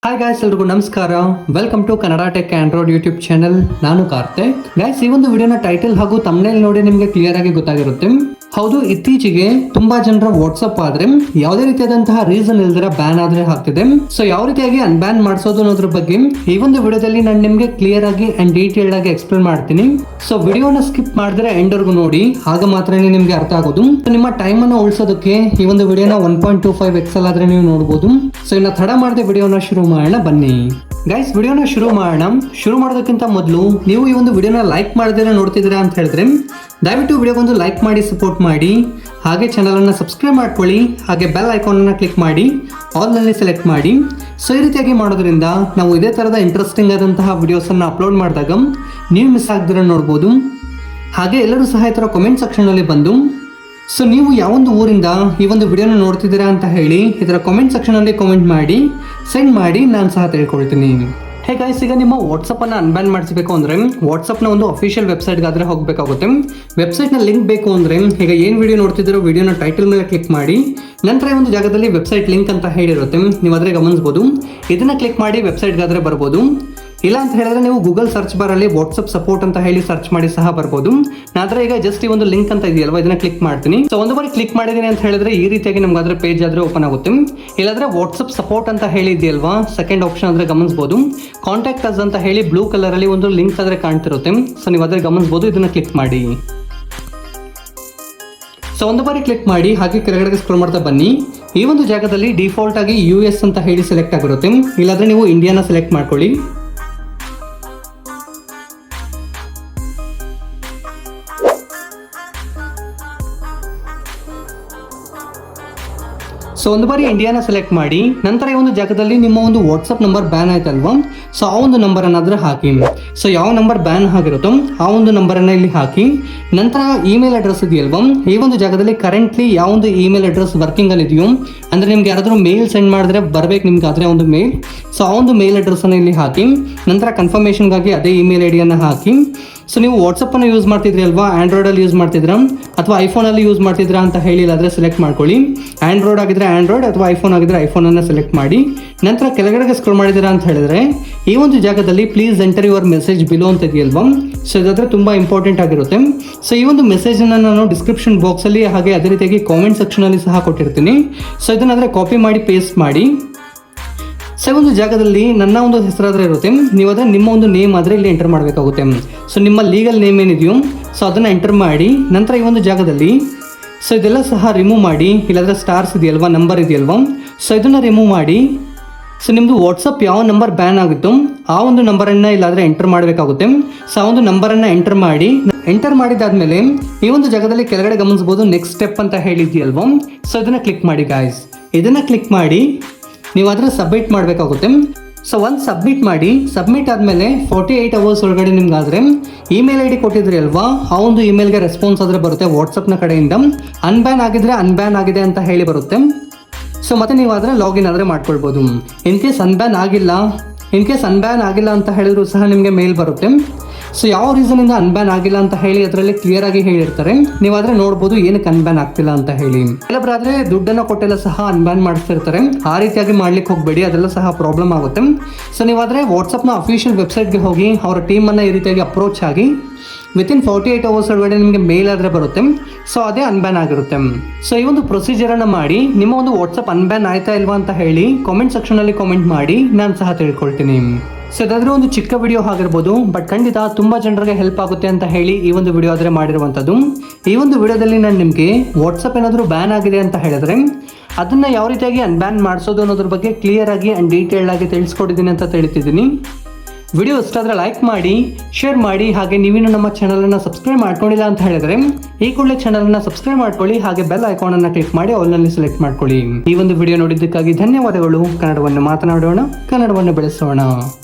Hi guys, ಎಲ್ರಿಗೂ ನಮಸ್ಕಾರ. Welcome to Kannada tech Android YouTube channel. ನಾನು ಕಾರ್ತಿಕ್. ಗಾಯ್ಸ್, ಈ ಒಂದು ವಿಡಿಯೋನ ಟೈಟಲ್ ಹಾಗೂ ಥಂಬ್ನೇಲ್ ನೋಡಿ ನಿಮಗೆ ಕ್ಲಿಯರ್ ಆಗಿ ಗೊತ್ತಾಗಿರುತ್ತೆ. ಹೌದು, ಇತ್ತೀಚೆಗೆ ತುಂಬಾ ಜನರ ವಾಟ್ಸ್ಆಪ್ ಆದ್ರೆ ಯಾವುದೇ ರೀತಿಯಾದಂತಹ ರೀಸನ್ ಇಲ್ದಿರ ಬ್ಯಾನ್ ಆದ್ರೆ ಆಗ್ತಿದೆ. ಸೊ ಯಾವ ರೀತಿಯಾಗಿ ಅನ್ಬ್ಯಾನ್ ಮಾಡಿಸೋದು ಅನ್ನೋದ್ರ ಬಗ್ಗೆ ಈ ಒಂದು ವಿಡಿಯೋದಲ್ಲಿ ನಾನು ನಿಮ್ಗೆ ಕ್ಲಿಯರ್ ಆಗಿ ಅಂಡ್ ಡೀಟೇಲ್ ಆಗಿ ಎಕ್ಸ್ಪ್ಲೇನ್ ಮಾಡ್ತೀನಿ. ಸೊ ವಿಡಿಯೋನ ಸ್ಕಿಪ್ ಮಾಡಿದ್ರೆ ಎಂಡ್ವರೆಗೂ ನೋಡಿ, ಆಗ ಮಾತ್ರನೇ ನಿಮ್ಗೆ ಅರ್ಥ ಆಗೋದು. ನಿಮ್ಮ ಟೈಮ್ ಅನ್ನು ಉಳಿಸೋದಕ್ಕೆ ಈ ಒಂದು ವಿಡಿಯೋನ 1.25 ಎಕ್ಸೆಲ್ ಆದ್ರೆ ನೀವು ನೋಡಬಹುದು. ಸೊ ಇನ್ನ ತಡ ಮಾಡದೆ ವಿಡಿಯೋನ ಶುರು ಮಾಡೋಣ ಬನ್ನಿ. ಗೈಸ್, ವಿಡಿಯೋನ ಶುರು ಮಾಡೋಣ. ಶುರು ಮಾಡೋದಕ್ಕಿಂತ ಮೊದಲು ನೀವು ಈ ಒಂದು ವಿಡಿಯೋನ ಲೈಕ್ ಮಾಡದೇನೆ ನೋಡ್ತಿದ್ದೀರಾ ಅಂತ ಹೇಳಿದ್ರೆ ದಯವಿಟ್ಟು ವಿಡಿಯೋಗೊಂದು ಲೈಕ್ ಮಾಡಿ ಸಪೋರ್ಟ್ ಮಾಡಿ. ಹಾಗೆ ಚಾನಲನ್ನು ಸಬ್ಸ್ಕ್ರೈಬ್ ಮಾಡ್ಕೊಳ್ಳಿ. ಹಾಗೆ ಬೆಲ್ ಐಕಾನನ್ನು ಕ್ಲಿಕ್ ಮಾಡಿ ಆಲ್ನಲ್ಲಿ ಸೆಲೆಕ್ಟ್ ಮಾಡಿ. ಸೊ ಈ ರೀತಿಯಾಗಿ ಮಾಡೋದ್ರಿಂದ ನಾವು ಇದೇ ಥರದ ಇಂಟ್ರೆಸ್ಟಿಂಗ್ ಆದಂತಹ ವಿಡಿಯೋಸನ್ನು ಅಪ್ಲೋಡ್ ಮಾಡಿದಾಗ ನೀವು ಮಿಸ್ ಆಗದಿರ ನೋಡ್ಬೋದು. ಹಾಗೆ ಎಲ್ಲರೂ ಸಹ ಈ ಥರ ಕಾಮೆಂಟ್ ಸೆಕ್ಷನಲ್ಲಿ ಬಂದು ಸೊ ನೀವು ಯಾವೊಂದು ಊರಿಂದ ಈ ಒಂದು ವಿಡಿಯೋನ ನೋಡ್ತಿದ್ದೀರಾ ಅಂತ ಹೇಳಿ ಇದರ ಕಾಮೆಂಟ್ ಸೆಕ್ಷನಲ್ಲಿ ಕಾಮೆಂಟ್ ಮಾಡಿ ಸೆಂಡ್ ಮಾಡಿ, ನಾನು ಸಹ ತಿಳ್ಕೊಳ್ತೀನಿ. ಹೇ ಗೈಸ್, ಈಗ ನಿಮ್ಮ ವಾಟ್ಸಪ್ಪನ್ನು ಅನ್ಬ್ಯಾನ್ ಮಾಡಿಸಬೇಕು ಅಂದರೆ ವಾಟ್ಸಪ್ನ ಒಂದು ಅಫಿಷಿಯಲ್ ವೆಬ್ಸೈಟ್ಗಾದರೆ ಹೋಗಬೇಕಾಗುತ್ತೆ. ವೆಬ್ಸೈಟ್ನ ಲಿಂಕ್ ಬೇಕು ಅಂದರೆ ಈಗ ಏನು ವಿಡಿಯೋ ನೋಡ್ತಿದ್ದೀರೋ ವಿಡಿಯೋನ ಟೈಟಲ್ ಮೇಲೆ ಕ್ಲಿಕ್ ಮಾಡಿ, ನಂತರ ಈ ಒಂದು ಜಾಗದಲ್ಲಿ ವೆಬ್ಸೈಟ್ ಲಿಂಕ್ ಅಂತ ಹೇಳಿರುತ್ತೆ, ನೀವು ಅದರ ಗಮನಿಸ್ಬೋದು. ಇದನ್ನು ಕ್ಲಿಕ್ ಮಾಡಿ ವೆಬ್ಸೈಟ್ಗಾದರೆ ಬರ್ಬೋದು. ಇಲ್ಲ ಅಂತ ಹೇಳಿದ್ರೆ ನೀವು ಗೂಗಲ್ ಸರ್ಚ್ ಬಾರಲ್ಲಿ ವಾಟ್ಸಪ್ ಸಪೋರ್ಟ್ ಅಂತ ಹೇಳಿ ಸರ್ಚ್ ಮಾಡಿ ಸಹ ಬರ್ಬೋದು. ನಾದ್ರೆ ಈಗ ಜಸ್ಟ್ ಈ ಒಂದು ಲಿಂಕ್ ಅಂತ ಇದೆಯಲ್ವಾ, ಇದನ್ನ ಕ್ಲಿಕ್ ಮಾಡ್ತೀನಿ. ಸೊ ಒಂದು ಬಾರಿ ಕ್ಲಿಕ್ ಮಾಡಿದೀನಿ ಅಂತ ಹೇಳಿದ್ರೆ ಈ ರೀತಿಯಾಗಿ ನಮ್ಗೆ ಅದರ ಪೇಜ್ ಆದ್ರೆ ಓಪನ್ ಆಗುತ್ತೆ. ಇಲ್ಲಾಂದ್ರೆ ವಾಟ್ಸಪ್ ಸಪೋರ್ಟ್ ಅಂತ ಹೇಳಿದೆಯಲ್ವಾ, ಸೆಕೆಂಡ್ ಆಪ್ಷನ್ ಆದ್ರೆ ಗಮನಿಸಬಹುದು. ಕಾಂಟ್ಯಾಕ್ಟ್ ಅಸ್ ಅಂತ ಹೇಳಿ ಬ್ಲೂ ಕಲರ್ ಅಲ್ಲಿ ಒಂದು ಲಿಂಕ್ ಆದ್ರೆ ಕಾಣ್ತಿರುತ್ತೆ. ಸೊ ನೀವು ಅದ್ರ ಗಮನಿಸಬಹುದು. ಇದನ್ನ ಕ್ಲಿಕ್ ಮಾಡಿ. ಸೊ ಒಂದು ಬಾರಿ ಕ್ಲಿಕ್ ಮಾಡಿ ಹಾಗೆ ಕೆಳಗಡೆ ಸ್ಕ್ರೋಲ್ ಮಾಡ್ತಾ ಬನ್ನಿ. ಈ ಒಂದು ಜಾಗದಲ್ಲಿ ಡಿಫಾಲ್ಟ್ ಆಗಿ US ಅಂತ ಹೇಳಿ ಸೆಲೆಕ್ಟ್ ಆಗಿರುತ್ತೆ. ಇಲ್ಲಾಂದ್ರೆ ನೀವು ಇಂಡಿಯಾನ ಸೆಲೆಕ್ಟ್ ಮಾಡ್ಕೊಳ್ಳಿ. ಸೊ ಒಂದು ಬಾರಿ ಇಂಡಿಯಾನ ಸೆಲೆಕ್ಟ್ ಮಾಡಿ, ನಂತರ ಈ ಒಂದು ಜಾಗದಲ್ಲಿ ನಿಮ್ಮ ಒಂದು ವಾಟ್ಸಪ್ ನಂಬರ್ ಬ್ಯಾನ್ ಆಯ್ತಲ್ವಾ, ಸೊ ಆ ಒಂದು ನಂಬರ್ ಅನ್ನಾದ್ರೆ ಹಾಕಿ. ಸೊ ಯಾವ ನಂಬರ್ ಬ್ಯಾನ್ ಆಗಿರುತ್ತೋ ಆ ಒಂದು ನಂಬರನ್ನು ಇಲ್ಲಿ ಹಾಕಿ. ನಂತರ ಇಮೇಲ್ ಅಡ್ರೆಸ್ ಇದೆಯಲ್ವಾ, ಈ ಒಂದು ಜಾಗದಲ್ಲಿ ಕರೆಂಟ್ಲಿ ಯಾವ ಒಂದು ಇಮೇಲ್ ಅಡ್ರೆಸ್ ವರ್ಕಿಂಗ್ ಅಲ್ಲಿ ಇದೆಯೋ, ಅಂದ್ರೆ ನಿಮ್ಗೆ ಯಾರಾದರೂ ಮೇಲ್ ಸೆಂಡ್ ಮಾಡಿದ್ರೆ ಬರ್ಬೇಕು ನಿಮ್ಗೆ ಆದರೆ ಒಂದು ಮೇಲ್. ಸೊ ಆ ಒಂದು ಮೇಲ್ ಅಡ್ರೆಸ್ ಅನ್ನು ಇಲ್ಲಿ ಹಾಕಿ. ನಂತರ ಕನ್ಫರ್ಮೇಷನ್ಗಾಗಿ ಅದೇ ಇಮೇಲ್ ID ಅನ್ನು ಹಾಕಿ. ಸೊ ನೀವು ವಾಟ್ಸಪ್ಪನ್ನು ಯೂಸ್ ಮಾಡ್ತಿದ್ರಿ ಅಲ್ವಾ, ಆಂಡ್ರಾಯ್ಡಲ್ಲಿ ಯೂಸ್ ಮಾಡ್ತಿದ್ರಾ ಅಥವಾ ಐಫೋನಲ್ಲಿ ಯೂಸ್ ಮಾಡ್ತಿದ್ರಾ ಅಂತ ಹೇಳಿ ಇಲ್ಲಾದರೆ ಸೆಲೆಕ್ಟ್ ಮಾಡ್ಕೊಳ್ಳಿ. ಆಂಡ್ರಾಯ್ಡ್ ಆಗಿದ್ರೆ ಆಂಡ್ರಾಯ್ಡ್ ಅಥವಾ ಐಫೋನ್ ಆಗಿದ್ರೆ ಐಫೋನನ್ನು ಸೆಲೆಕ್ಟ್ ಮಾಡಿ. ನಂತರ ಕೆಳಗಡೆಗೆ ಸ್ಕ್ರೋಲ್ ಮಾಡಿದ್ದೀರಾ ಅಂತ ಹೇಳಿದ್ರೆ ಈ ಒಂದು ಜಾಗದಲ್ಲಿ please enter your message below ಅಂತ ಇದೆಯಲ್ವಾ, ಸೊ ಇದಾದರೆ ತುಂಬ ಇಂಪಾರ್ಟೆಂಟ್ ಆಗಿರುತ್ತೆ. ಸೊ ಈ ಒಂದು ಮೆಸೇಜನ್ನು ನಾನು ಡಿಸ್ಕ್ರಿಪ್ಷನ್ ಬಾಕ್ಸಲ್ಲಿ ಹಾಗೆ ಅದೇ ರೀತಿಯಾಗಿ ಕಾಮೆಂಟ್ ಸೆಕ್ಷನಲ್ಲಿ ಸಹ ಕೊಟ್ಟಿರ್ತೀನಿ. ಸೊ ಇದನ್ನಾದರೆ ಕಾಪಿ ಮಾಡಿ ಪೇಸ್ಟ್ ಮಾಡಿ. ಸೊ ಒಂದು ಜಾಗದಲ್ಲಿ ನನ್ನ ಒಂದು ಹೆಸರಾದ್ರೆ ಇರುತ್ತೆ, ನೀವು ಅದನ್ನ ನಿಮ್ಮ ಒಂದು ನೇಮ್ ಆದರೆ ಇಲ್ಲಿ ಎಂಟರ್ ಮಾಡಬೇಕಾಗುತ್ತೆ. ಸೊ ನಿಮ್ಮ ಲೀಗಲ್ ನೇಮ್ ಏನಿದೆಯೋ ಸೊ ಅದನ್ನು ಎಂಟರ್ ಮಾಡಿ. ನಂತರ ಈ ಒಂದು ಜಾಗದಲ್ಲಿ ಸೊ ಇದೆಲ್ಲ ಸಹ ರಿಮೂವ್ ಮಾಡಿ. ಇಲ್ಲಾಂದರೆ ಸ್ಟಾರ್ಸ್ ಇದೆಯಲ್ವಾ, ನಂಬರ್ ಇದೆಯಲ್ವಾ, ಸೊ ಇದನ್ನು ರಿಮೂವ್ ಮಾಡಿ. ಸೊ ನಿಮ್ಮದು ವಾಟ್ಸಪ್ ಯಾವ ನಂಬರ್ ಬ್ಯಾನ್ ಆಗುತ್ತೋ ಆ ಒಂದು ನಂಬರನ್ನು ಇಲ್ಲಾದರೆ ಎಂಟರ್ ಮಾಡಬೇಕಾಗುತ್ತೆ. ಸೊ ಆ ಒಂದು ನಂಬರನ್ನು ಎಂಟರ್ ಮಾಡಿ. ಎಂಟರ್ ಮಾಡಿದಾದ್ಮೇಲೆ ಈ ಒಂದು ಜಾಗದಲ್ಲಿ ಕೆಳಗಡೆ ಗಮನಿಸ್ಬೋದು ನೆಕ್ಸ್ಟ್ ಸ್ಟೆಪ್ ಅಂತ ಹೇಳಿದ್ಯಲ್ವಾ, ಸೊ ಇದನ್ನು ಕ್ಲಿಕ್ ಮಾಡಿ ಗಾಯ್ಸ್. ಇದನ್ನು ಕ್ಲಿಕ್ ಮಾಡಿ ನೀವು ಅದನ್ನು ಸಬ್ಮಿಟ್ ಮಾಡಬೇಕಾಗುತ್ತೆ. ಸೊ ಒಂದು ಸಬ್ಮಿಟ್ ಮಾಡಿ. ಸಬ್ಮಿಟ್ ಆದಮೇಲೆ 48 ಅವರ್ಸ್ ಒಳಗಡೆ ನಿಮ್ಗಾದರೆ ಇಮೇಲ್ ID ಕೊಟ್ಟಿದ್ರಿ ಅಲ್ವಾ, ಆ ಒಂದು ಇಮೇಲ್ಗೆ ರೆಸ್ಪಾನ್ಸ್ ಆದರೆ ಬರುತ್ತೆ ವಾಟ್ಸಪ್ನ ಕಡೆಯಿಂದ. ಅನ್ಬ್ಯಾನ್ ಆಗಿದ್ರೆ ಅನ್ಬ್ಯಾನ್ ಆಗಿದೆ ಅಂತ ಹೇಳಿ ಬರುತ್ತೆ. ಸೊ ಮತ್ತೆ ನೀವು ಆದರೆ ಲಾಗಿನ್ ಆದರೆ ಮಾಡ್ಕೊಳ್ಬೋದು. ಇನ್ ಕೇಸ್ ಅನ್ಬ್ಯಾನ್ ಆಗಿಲ್ಲ ಅಂತ ಹೇಳಿದ್ರು ಸಹ ನಿಮಗೆ ಮೇಲ್ ಬರುತ್ತೆ. ಸೊ ಯಾವ ರೀಸನಿಂದ ಅನ್ಬ್ಯಾನ್ ಆಗಿಲ್ಲ ಅಂತ ಹೇಳಿ ಅದರಲ್ಲಿ ಕ್ಲಿಯರ್ ಆಗಿ ಹೇಳಿರ್ತಾರೆ. ನೀವಾದರೆ ನೋಡ್ಬೋದು ಏನಕ್ಕೆ ಅನ್ಬ್ಯಾನ್ ಆಗ್ತಿಲ್ಲ ಅಂತ ಹೇಳಿ. ಕೆಲವರಾದರೆ ದುಡ್ಡನ್ನು ಕೊಟ್ಟೆಲ್ಲ ಸಹ ಅನ್ಬ್ಯಾನ್ ಮಾಡಿಸ್ತಿರ್ತಾರೆ. ಆ ರೀತಿಯಾಗಿ ಮಾಡ್ಲಿಕ್ಕೆ ಹೋಗಬೇಡಿ, ಅದೆಲ್ಲ ಸಹ ಪ್ರಾಬ್ಲಮ್ ಆಗುತ್ತೆ. ಸೊ ನೀವಾದರೆ ವಾಟ್ಸಪ್ನ ಅಫಿಷಿಯಲ್ ವೆಬ್ಸೈಟ್ಗೆ ಹೋಗಿ ಅವರ ಟೀಮನ್ನು ಈ ರೀತಿಯಾಗಿ ಅಪ್ರೋಚ್ ಆಗಿ ವಿತಿನ್ 48 ಅವರ್ಸ್ ಒಳಗಡೆ ನಿಮಗೆ ಮೇಲ್ ಆದರೆ ಬರುತ್ತೆ. ಸೊ ಅದೇ ಅನ್ಬ್ಯಾನ್ ಆಗಿರುತ್ತೆ. ಸೊ ಈ ಒಂದು ಪ್ರೊಸೀಜರನ್ನು ಮಾಡಿ ನಿಮ್ಮ ಒಂದು ವಾಟ್ಸಪ್ ಅನ್ಬ್ಯಾನ್ ಆಯ್ತಾ ಇಲ್ವಾ ಅಂತ ಹೇಳಿ ಕಾಮೆಂಟ್ ಸೆಕ್ಷನಲ್ಲಿ ಕಾಮೆಂಟ್ ಮಾಡಿ, ನಾನು ಸಹ ತಿಳ್ಕೊಳ್ತೀನಿ. ಸೊ ಇದಾದರೂ ಒಂದು ಚಿಕ್ಕ ವಿಡಿಯೋ ಆಗಿರ್ಬೋದು, ಬಟ್ ಖಂಡಿತ ತುಂಬ ಜನರಿಗೆ ಹೆಲ್ಪ್ ಆಗುತ್ತೆ ಅಂತ ಹೇಳಿ ಈ ಒಂದು ವಿಡಿಯೋ ಆದರೆ ಮಾಡಿರುವಂಥದ್ದು. ಈ ಒಂದು ವಿಡಿಯೋದಲ್ಲಿ ನಾನು ನಿಮಗೆ ವಾಟ್ಸಪ್ ಏನಾದರೂ ಬ್ಯಾನ್ ಆಗಿದೆ ಅಂತ ಹೇಳಿದ್ರೆ ಅದನ್ನು ಯಾವ ರೀತಿಯಾಗಿ ಅನ್ಬ್ಯಾನ್ ಮಾಡಿಸೋದು ಅನ್ನೋದ್ರ ಬಗ್ಗೆ ಕ್ಲಿಯರ್ ಆಗಿ ಆ್ಯಂಡ್ ಡೀಟೇಲ್ಡ್ ಆಗಿ ತಿಳಿಸ್ಕೊಟ್ಟಿದ್ದೀನಿ ಅಂತ ತಿಳಿತಿದ್ದೀನಿ. ವಿಡಿಯೋ ಇಷ್ಟ ಆದರೆ ಲೈಕ್ ಮಾಡಿ, ಶೇರ್ ಮಾಡಿ. ಹಾಗೆ ನೀವಿನ್ನು ನಮ್ಮ ಚಾನಲನ್ನು ಸಬ್ಸ್ಕ್ರೈಬ್ ಮಾಡ್ಕೊಂಡಿಲ್ಲ ಅಂತ ಹೇಳಿದ್ರೆ ಈ ಕೂಡಲೇ ಚಾನಲನ್ನು ಸಬ್ಸ್ಕ್ರೈಬ್ ಮಾಡ್ಕೊಳ್ಳಿ. ಹಾಗೆ ಬೆಲ್ ಐಕಾನನ್ನು ಕ್ಲಿಕ್ ಮಾಡಿ ಆಲ್ನಲ್ಲಿ ಸೆಲೆಕ್ಟ್ ಮಾಡ್ಕೊಳ್ಳಿ. ಈ ಒಂದು ವಿಡಿಯೋ ನೋಡಿದ್ದಕ್ಕಾಗಿ ಧನ್ಯವಾದಗಳು. ಕನ್ನಡವನ್ನು ಮಾತನಾಡೋಣ, ಕನ್ನಡವನ್ನು ಬೆಳೆಸೋಣ.